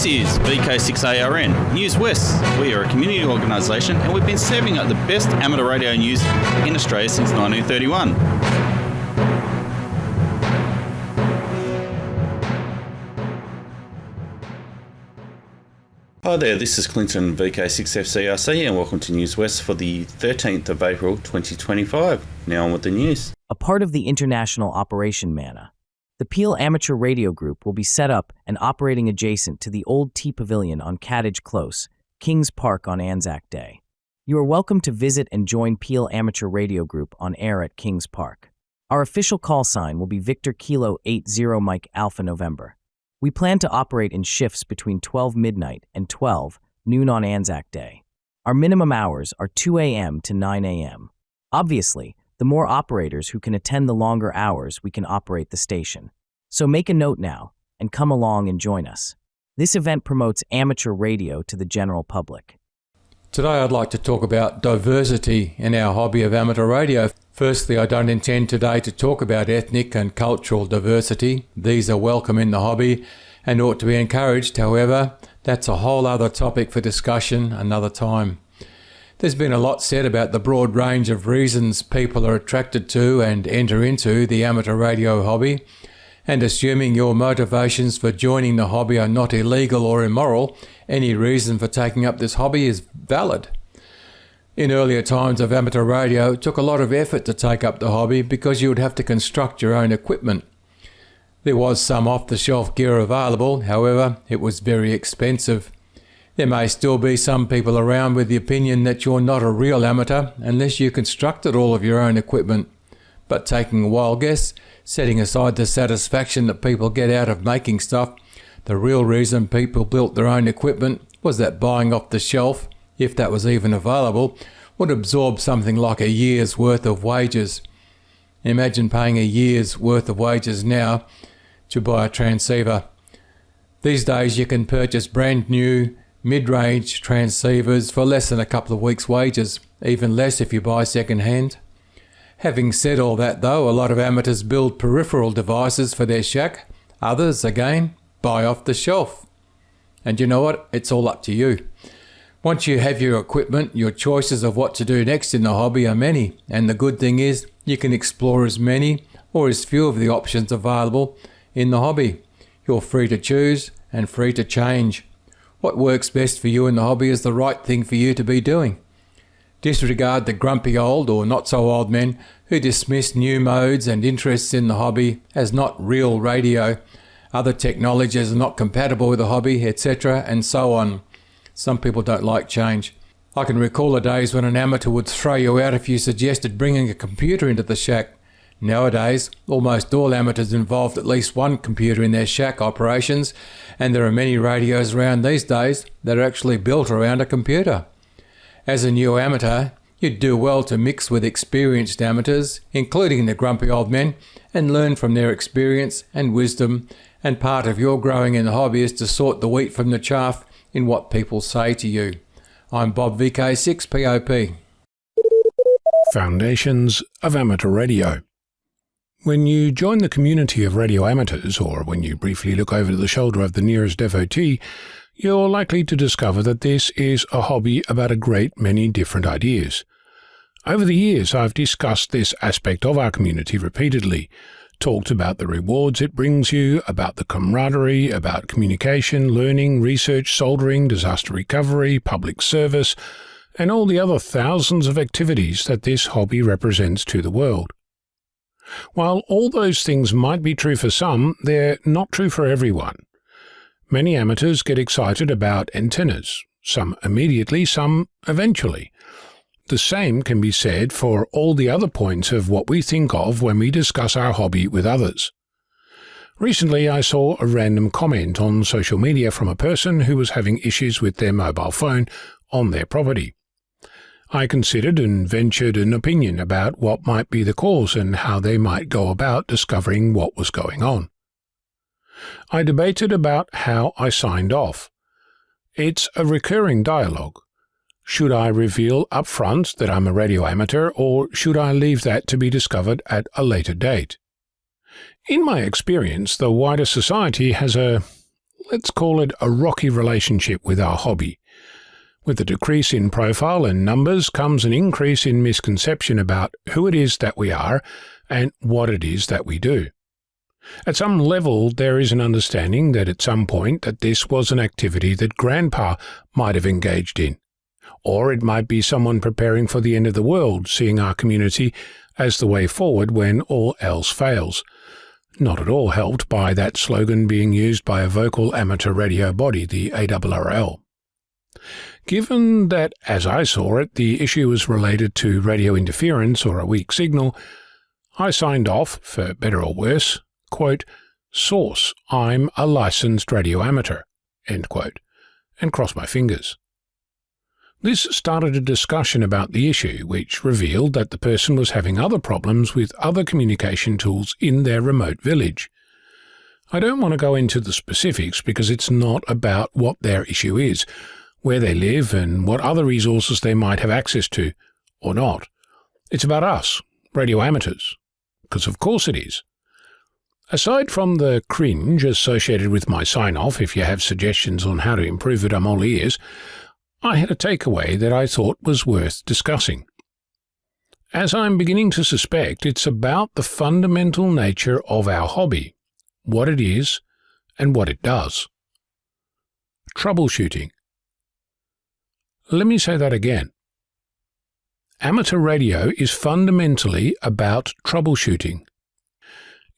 This is VK6ARN, Newswest. We are a community organisation and we've been serving up the best amateur radio news in Australia since 1931. Hi there, this is Clinton, VK6FCRC, and welcome to Newswest for the 13th of April 2025. Now on with the news. A part of the international Operation Manna, the Peel Amateur Radio Group will be set up and operating adjacent to the old Tea Pavilion on Caddage Close, Kings Park on Anzac Day. You are welcome to visit and join Peel Amateur Radio Group on air at Kings Park. Our official call sign will be Victor Kilo 80 Mike Alpha November. We plan to operate in shifts between 12 midnight and 12 noon on Anzac Day. Our minimum hours are 2 a.m. to 9 a.m. Obviously, the more operators who can attend the longer hours, we can operate the station. So make a note now and come along and join us. This event promotes amateur radio to the general public. Today I'd like to talk about diversity in our hobby of amateur radio. Firstly, I don't intend today to talk about ethnic and cultural diversity. These are welcome in the hobby and ought to be encouraged. However, that's a whole other topic for discussion another time. There's been a lot said about the broad range of reasons people are attracted to and enter into the amateur radio hobby, and assuming your motivations for joining the hobby are not illegal or immoral, any reason for taking up this hobby is valid. In earlier times of amateur radio, it took a lot of effort to take up the hobby because you would have to construct your own equipment. There was some off-the-shelf gear available, however, it was very expensive. There may still be some people around with the opinion that you're not a real amateur unless you constructed all of your own equipment. But taking a wild guess, setting aside the satisfaction that people get out of making stuff, the real reason people built their own equipment was that buying off the shelf, if that was even available, would absorb something like a year's worth of wages. Imagine paying a year's worth of wages now to buy a transceiver. These days you can purchase brand new mid-range transceivers for less than a couple of weeks' wages, even less if you buy second-hand. Having said all that though, a lot of amateurs build peripheral devices for their shack. Others, again, buy off the shelf. And you know what? It's all up to you. Once you have your equipment, your choices of what to do next in the hobby are many, and the good thing is you can explore as many or as few of the options available in the hobby. You're free to choose and free to change. What works best for you in the hobby is the right thing for you to be doing. Disregard the grumpy old or not so old men who dismiss new modes and interests in the hobby as not real radio. Other technologies are not compatible with the hobby, etc., and so on. Some people don't like change. I can recall the days when an amateur would throw you out if you suggested bringing a computer into the shack. Nowadays, almost all amateurs involved at least one computer in their shack operations, and there are many radios around these days that are actually built around a computer. As a new amateur, you'd do well to mix with experienced amateurs, including the grumpy old men, and learn from their experience and wisdom, and part of your growing in the hobby is to sort the wheat from the chaff in what people say to you. I'm Bob VK6POP. Foundations of Amateur Radio. When you join the community of radio amateurs, or when you briefly look over the shoulder of the nearest devotee, you're likely to discover that this is a hobby about a great many different ideas. Over the years, I've discussed this aspect of our community repeatedly, talked about the rewards it brings you, about the camaraderie, about communication, learning, research, soldering, disaster recovery, public service, and all the other thousands of activities that this hobby represents to the world. While all those things might be true for some, they're not true for everyone. Many amateurs get excited about antennas, some immediately, some eventually. The same can be said for all the other points of what we think of when we discuss our hobby with others. Recently, I saw a random comment on social media from a person who was having issues with their mobile phone on their property. I considered and ventured an opinion about what might be the cause and how they might go about discovering what was going on. I debated about how I signed off. It's a recurring dialogue. Should I reveal up front that I'm a radio amateur, or should I leave that to be discovered at a later date? In my experience, the wider society has a let's call it a rocky relationship with our hobby. With a decrease in profile and numbers comes an increase in misconception about who it is that we are and what it is that we do. At some level, there is an understanding that at some point that this was an activity that Grandpa might have engaged in. Or it might be someone preparing for the end of the world, seeing our community as the way forward when all else fails. Not at all helped by that slogan being used by a vocal amateur radio body, the ARRL. Given that, as I saw it, the issue was related to radio interference or a weak signal, I signed off, for better or worse, quote, "Source, I'm a licensed radio amateur," end quote, and crossed my fingers. This started a discussion about the issue, which revealed that the person was having other problems with other communication tools in their remote village. I don't want to go into the specifics because it's not about what their issue is, where they live and what other resources they might have access to, or not. It's about us, radio amateurs, because of course it is. Aside from the cringe associated with my sign-off, if you have suggestions on how to improve it, I'm all ears, I had a takeaway that I thought was worth discussing. As I'm beginning to suspect, it's about the fundamental nature of our hobby, what it is and what it does. Troubleshooting. Let me say that again. Amateur radio is fundamentally about troubleshooting.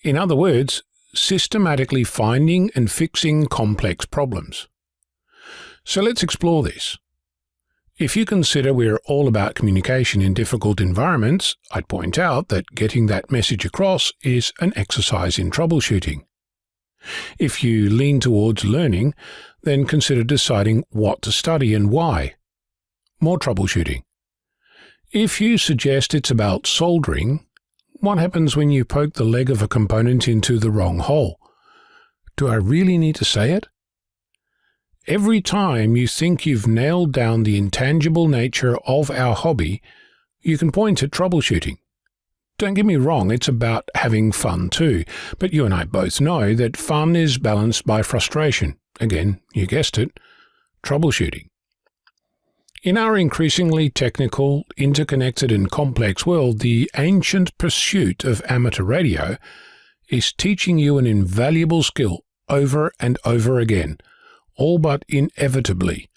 In other words, systematically finding and fixing complex problems. So let's explore this. If you consider we're all about communication in difficult environments, I'd point out that getting that message across is an exercise in troubleshooting. If you lean towards learning, then consider deciding what to study and why. More troubleshooting. If you suggest it's about soldering, what happens when you poke the leg of a component into the wrong hole? Do I really need to say it? Every time you think you've nailed down the intangible nature of our hobby, you can point at troubleshooting. Don't get me wrong, it's about having fun too, but you and I both know that fun is balanced by frustration. Again, you guessed it, troubleshooting. In our increasingly technical, interconnected and complex world, the ancient pursuit of amateur radio is teaching you an invaluable skill over and over again, all but inevitably,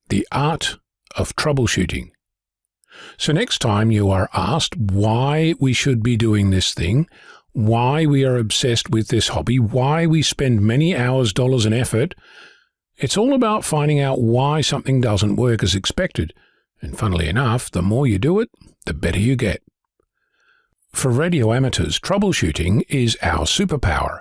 the art of troubleshooting. So next time you are asked why we should be doing this thing, why we are obsessed with this hobby, why we spend many hours, dollars and effort, it's all about finding out why something doesn't work as expected, and funnily enough, the more you do it, the better you get. For radio amateurs, troubleshooting is our superpower.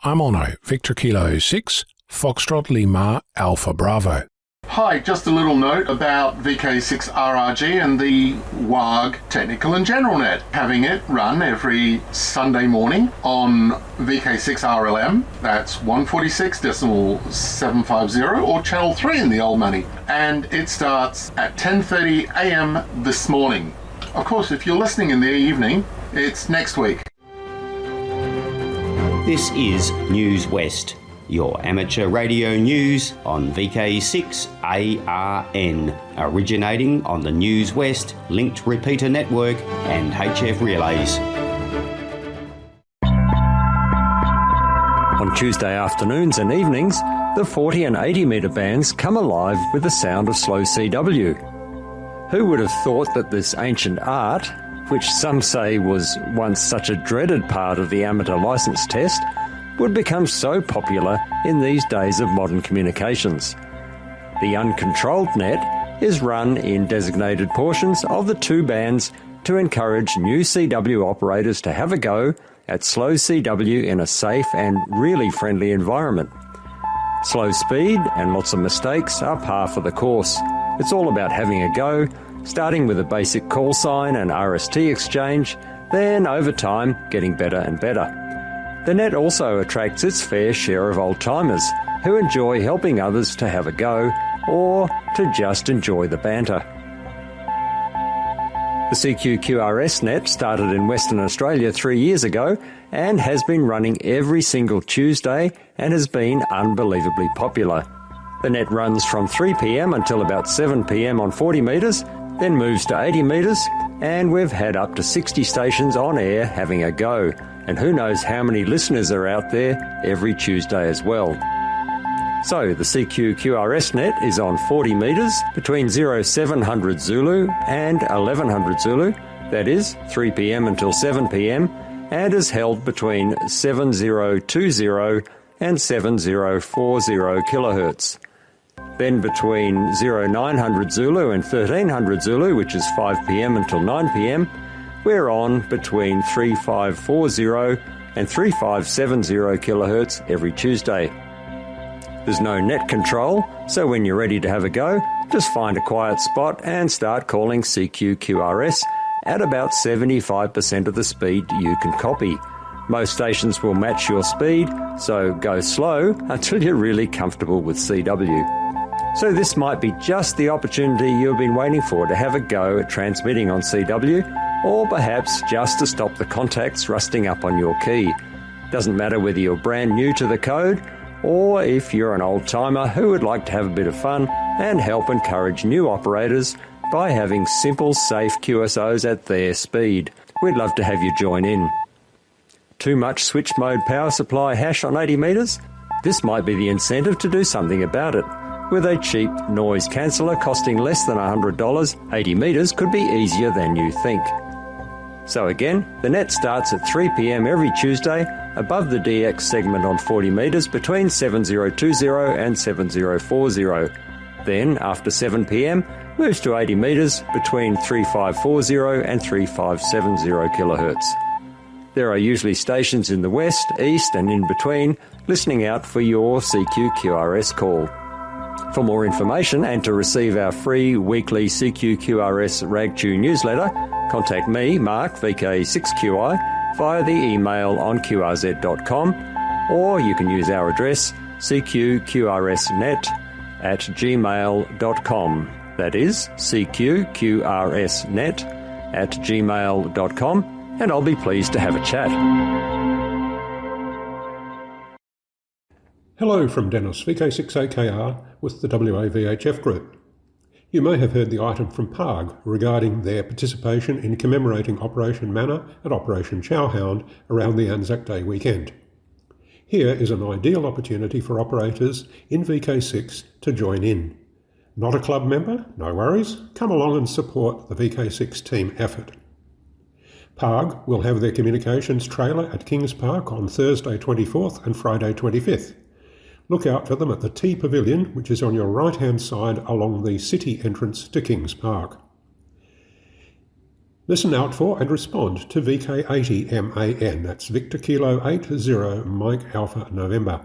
I'm Ono, Victor Kilo 6, Foxtrot Lima Alpha Bravo. Hi, just a little note about VK6RRG and the WARG Technical and General Net. Having it run every Sunday morning on VK6RLM, that's 146.750 or Channel 3 in the old money. And it starts at 10:30 a.m. this morning. Of course, if you're listening in the evening, it's next week. This is Newswest, your amateur radio news on VK6ARN, originating on the Newswest linked repeater network and HF relays. On Tuesday afternoons and evenings, the 40 and 80 metre bands come alive with the sound of slow CW. Who would have thought that this ancient art, which some say was once such a dreaded part of the amateur licence test, would become so popular in these days of modern communications. The uncontrolled net is run in designated portions of the two bands to encourage new CW operators to have a go at slow CW in a safe and really friendly environment. Slow speed and lots of mistakes are par for the course. It's all about having a go, starting with a basic call sign and RST exchange, then over time getting better and better. The net also attracts its fair share of old-timers who enjoy helping others to have a go or to just enjoy the banter. The CQ-QRS net started in Western Australia 3 years ago and has been running every single Tuesday and has been unbelievably popular. The net runs from 3 p.m. until about 7 p.m. on 40 metres, then moves to 80 metres, and we've had up to 60 stations on air having a go. And who knows how many listeners are out there every Tuesday as well. So the CQ-QRS net is on 40 metres between 0700 Zulu and 1100 Zulu, that is 3 p.m. until 7 p.m, and is held between 7020 and 7040 kilohertz. Then between 0900 Zulu and 1300 Zulu, which is 5 p.m. until 9 p.m, we're on between 3540 and 3570 kilohertz every Tuesday. There's no net control, so when you're ready to have a go, just find a quiet spot and start calling CQ-QRS at about 75% of the speed you can copy. Most stations will match your speed, so go slow until you're really comfortable with CW. So this might be just the opportunity you've been waiting for to have a go at transmitting on CW, or perhaps just to stop the contacts rusting up on your key. Doesn't matter whether you're brand new to the code, or if you're an old-timer who would like to have a bit of fun and help encourage new operators by having simple, safe QSOs at their speed. We'd love to have you join in. Too much switch mode power supply hash on 80 metres? This might be the incentive to do something about it. With a cheap noise canceller costing less than $100, 80 metres could be easier than you think. So again, the net starts at 3 p.m. every Tuesday above the DX segment on 40 metres between 7020 and 7040. Then, after 7 p.m, moves to 80 metres between 3540 and 3570 kilohertz. There are usually stations in the west, east and in between listening out for your CQ-QRS call. For more information and to receive our free weekly CQ-QRS RagTune newsletter, contact me, Mark, VK6QI, via the email on qrz.com, or you can use our address cqqrsnet@gmail.com. That is cqqrsnet@gmail.com, and I'll be pleased to have a chat. Hello from Dennis, VK6AKR with the WAVHF group. You may have heard the item from PARG regarding their participation in commemorating Operation Manna and Operation Chowhound around the Anzac Day weekend. Here is an ideal opportunity for operators in VK6 to join in. Not a club member? No worries. Come along and support the VK6 team effort. PARG will have their communications trailer at Kings Park on Thursday 24th and Friday 25th. Look out for them at the T Pavilion, which is on your right-hand side along the city entrance to Kings Park. Listen out for and respond to VK80MAN, that's Victor Kilo 80 Mike Alpha November.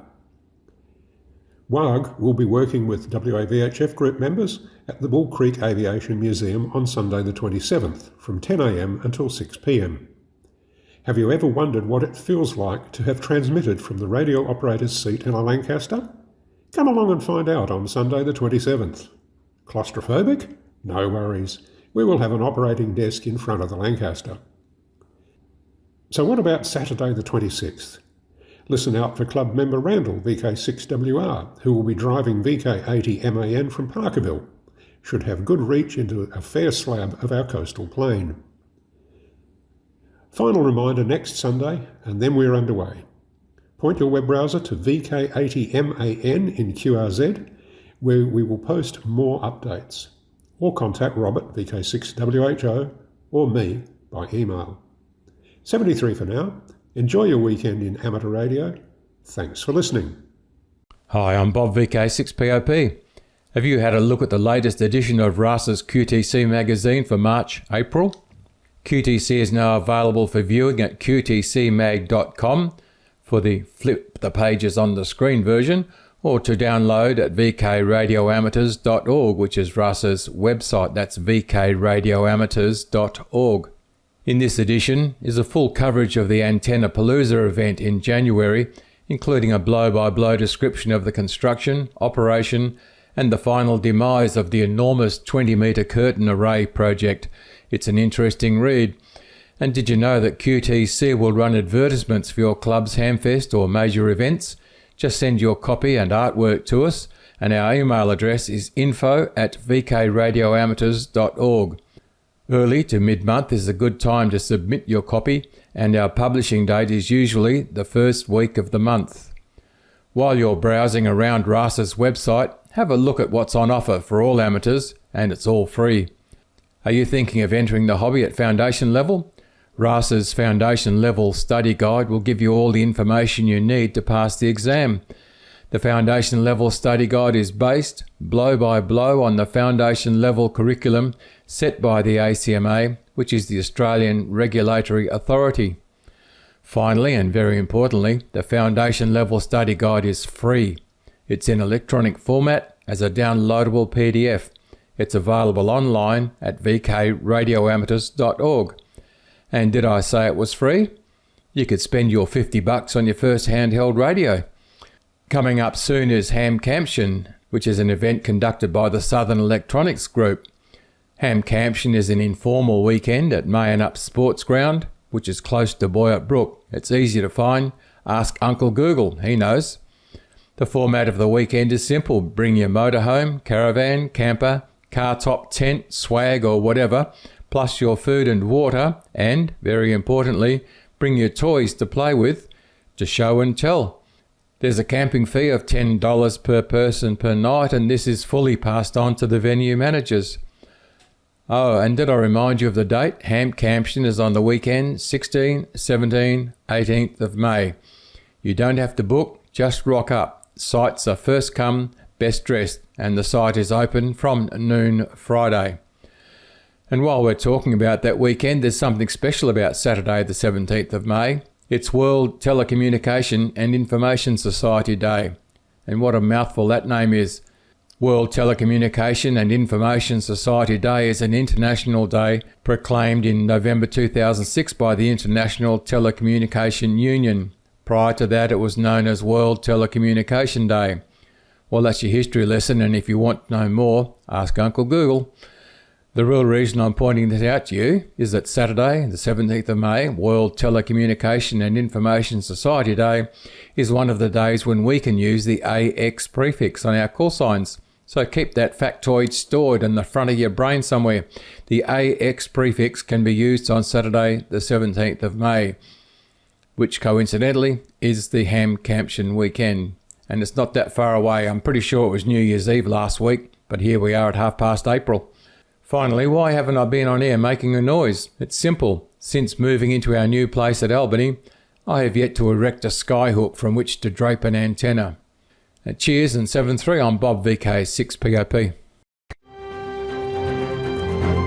WAG will be working with WAVHF group members at the Bull Creek Aviation Museum on Sunday the 27th from 10 a.m. until 6 p.m. Have you ever wondered what it feels like to have transmitted from the radio operator's seat in a Lancaster? Come along and find out on Sunday the 27th. Claustrophobic? No worries. We will have an operating desk in front of the Lancaster. So what about Saturday the 26th? Listen out for club member Randall, VK6WR, who will be driving VK80MAN from Parkerville. Should have good reach into a fair slab of our coastal plain. Final reminder next Sunday, and then we're underway. Point your web browser to VK80MAN in QRZ, where we will post more updates. Or contact Robert, VK6WHO, or me by email. 73 for now. Enjoy your weekend in amateur radio. Thanks for listening. Hi, I'm Bob, VK6POP. Have you had a look at the latest edition of RASA's QTC magazine for March-April? QTC is now available for viewing at qtcmag.com for the flip the pages on the screen version, or to download at vkradioamateurs.org, which is RASA's website. That's vkradioamateurs.org. In this edition is a full coverage of the Antennapalooza event in January, including a blow-by-blow description of the construction, operation, and the final demise of the enormous 20-metre curtain array project It's an interesting read. And did you know that QTC will run advertisements for your club's Hamfest or major events? Just send your copy and artwork to us, and our email address is info@vkradioamateurs.org. Early to mid-month is a good time to submit your copy, and our publishing date is usually the first week of the month. While you're browsing around RASA's website, have a look at what's on offer for all amateurs, and it's all free. Are you thinking of entering the hobby at foundation level? RASA's Foundation Level Study Guide will give you all the information you need to pass the exam. The Foundation Level Study Guide is based, blow by blow, on the Foundation Level curriculum set by the ACMA, which is the Australian Regulatory Authority. Finally, and very importantly, the Foundation Level Study Guide is free. It's in electronic format as a downloadable PDF. It's available online at vkradioamateurs.org. And did I say it was free? You could spend your $50 on your first handheld radio. Coming up soon is Hamcamption, which is an event conducted by the Southern Electronics Group. Hamcamption is an informal weekend at Mayonup Sports Ground, which is close to Boyup Brook. It's easy to find. Ask Uncle Google, he knows. The format of the weekend is simple. Bring your motorhome, caravan, camper, car top, tent, swag or whatever, plus your food and water, and, very importantly, bring your toys to play with, to show and tell. There's a camping fee of $10 per person per night, and this is fully passed on to the venue managers. Oh, and did I remind you of the date? Hamcamption is on the weekend, 16, 17, 18th of May. You don't have to book, just rock up. Sites are first come, best dressed, and the site is open from noon Friday. And while we're talking about that weekend, there's something special about Saturday the 17th of May. It's World Telecommunication and Information Society Day. And what a mouthful that name is. World Telecommunication and Information Society Day is an international day proclaimed in November 2006 by the International Telecommunication Union. Prior to that, it was known as World Telecommunication Day. Well, that's your history lesson, and if you want to know more, ask Uncle Google. The real reason I'm pointing this out to you is that Saturday, the 17th of May, World Telecommunication and Information Society Day, is one of the days when we can use the AX prefix on our call signs. So keep that factoid stored in the front of your brain somewhere. The AX prefix can be used on Saturday, the 17th of May, which coincidentally is the Hamcamption weekend. And it's not that far away. I'm pretty sure it was New Year's Eve last week, but here we are at 8:30 April. Finally, why haven't I been on air making a noise? It's simple. Since moving into our new place at Albany, I have yet to erect a skyhook from which to drape an antenna. Cheers and 7-3, I'm Bob VK6POP.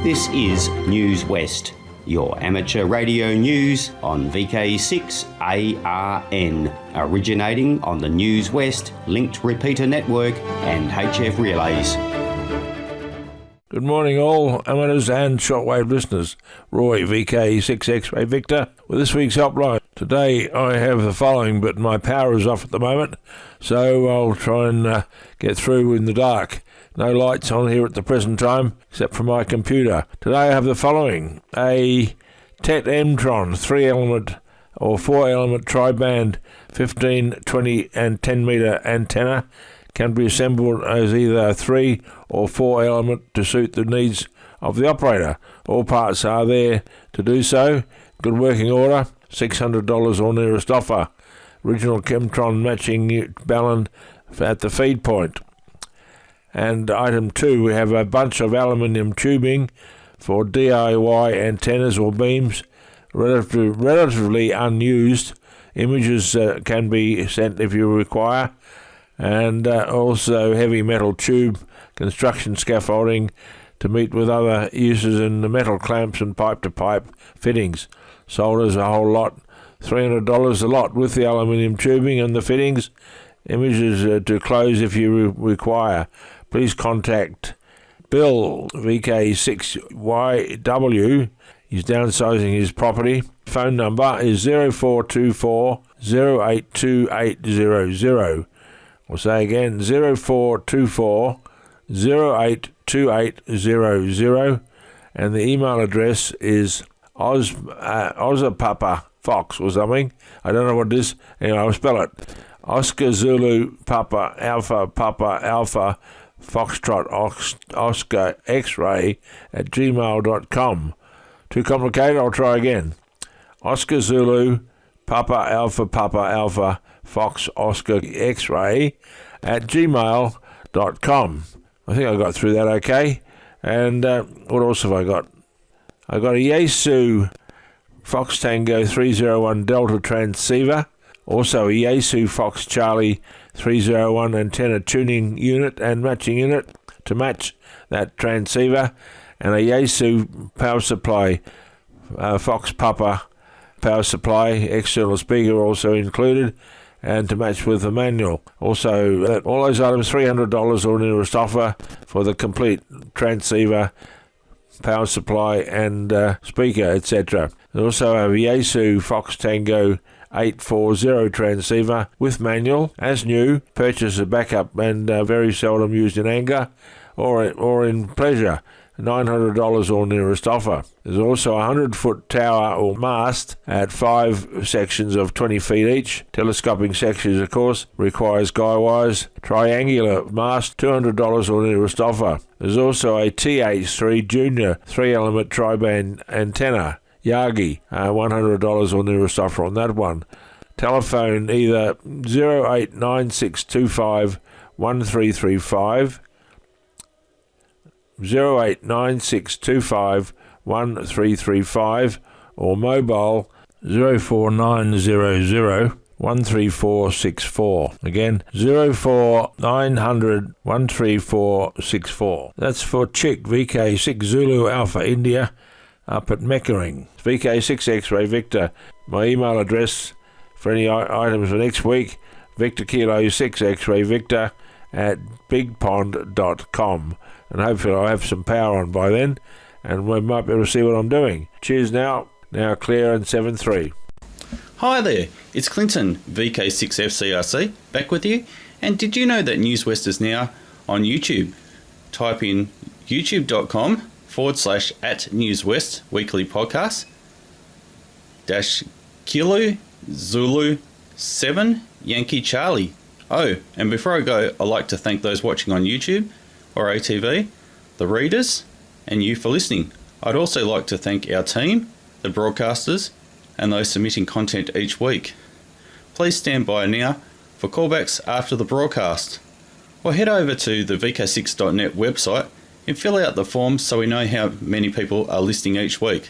This is Newswest, your amateur radio news on VK6ARN, originating on the Newswest linked repeater network and HF relays. Good morning all amateurs and shortwave listeners. Roy, VK6X-Ray Victor, with this week's helpline. Today I have the following, but my power is off at the moment, so I'll try and get through in the dark. No lights on here at the present time, except for my computer. Today I have the following. A TET M-Tron 3-element or 4-element tri-band 15, 20 and 10 metre antenna can be assembled as either a 3 or 4 element to suit the needs of the operator. All parts are there to do so. Good working order, $600 or nearest offer. Original Chemtron matching balun at the feed point. And item 2, we have a bunch of aluminium tubing for DIY antennas or beams, relatively unused. Images can be sent if you require. And also heavy metal tube construction scaffolding to meet with other uses in the metal clamps and pipe-to-pipe fittings. Solders a whole lot, $300 a lot with the aluminium tubing and the fittings. Images to close if you require. Please contact Bill, VK6YW. He's downsizing his property. Phone number is 0424 082800. We'll say again, 0424 082800, and the email address is Ozapapa Fox or something. I don't know what it is. Anyway, I'll spell it. Oscar Zulu Papa Alpha Foxtrot Oscar X-ray at gmail.com. Too complicated? I'll try again. Oscar Zulu Papa Alpha Fox Oscar X-ray at gmail.com. I think I got through that okay. And what else have I got? I got a Yaesu Fox Tango 301 Delta transceiver. Also a Yaesu Fox Charlie 301 antenna tuning unit and matching unit to match that transceiver. And a Yaesu power supply, Fox Papa power supply, external speaker also included, and to match with the manual. Also, all those items, $300 or nearest offer for the complete transceiver, power supply and speaker, etc. They also have a Yaesu Fox Tango 840 transceiver with manual, as new, purchase a backup and very seldom used in anger or in pleasure. $900 or nearest offer. There's also a 100-foot tower or mast at 5 sections of 20 feet each. Telescoping sections, of course, requires guy wires. Triangular mast, $200 or nearest offer. There's also a TH3 Junior 3-element tri-band antenna, Yagi, $100 or nearest offer on that one. Telephone either 089625 1335 089625 or mobile 04900 13464. Again, 04900 13464. That's for Chick VK6 Zulu Alpha India up at Meckering. VK6 X-Ray Victor. My email address for any items for next week, Victor Kilo 6 X-Ray Victor at bigpond.com. And hopefully I'll have some power on by then, and we might be able to see what I'm doing. Cheers now clear and 7-3. Hi there, it's Clinton, VK6FCRC, back with you. And did you know that Newswest is now on YouTube? Type in youtube.com/@Newswest weekly podcast -Kilo Zulu 7 Yankee Charlie. Oh, and before I go, I'd like to thank those watching on YouTube or ATV, the readers, and you for listening. I'd also like to thank our team, the broadcasters, and those submitting content each week. Please stand by now for callbacks after the broadcast, or head over to the VK6.net website and fill out the form so we know how many people are listening each week.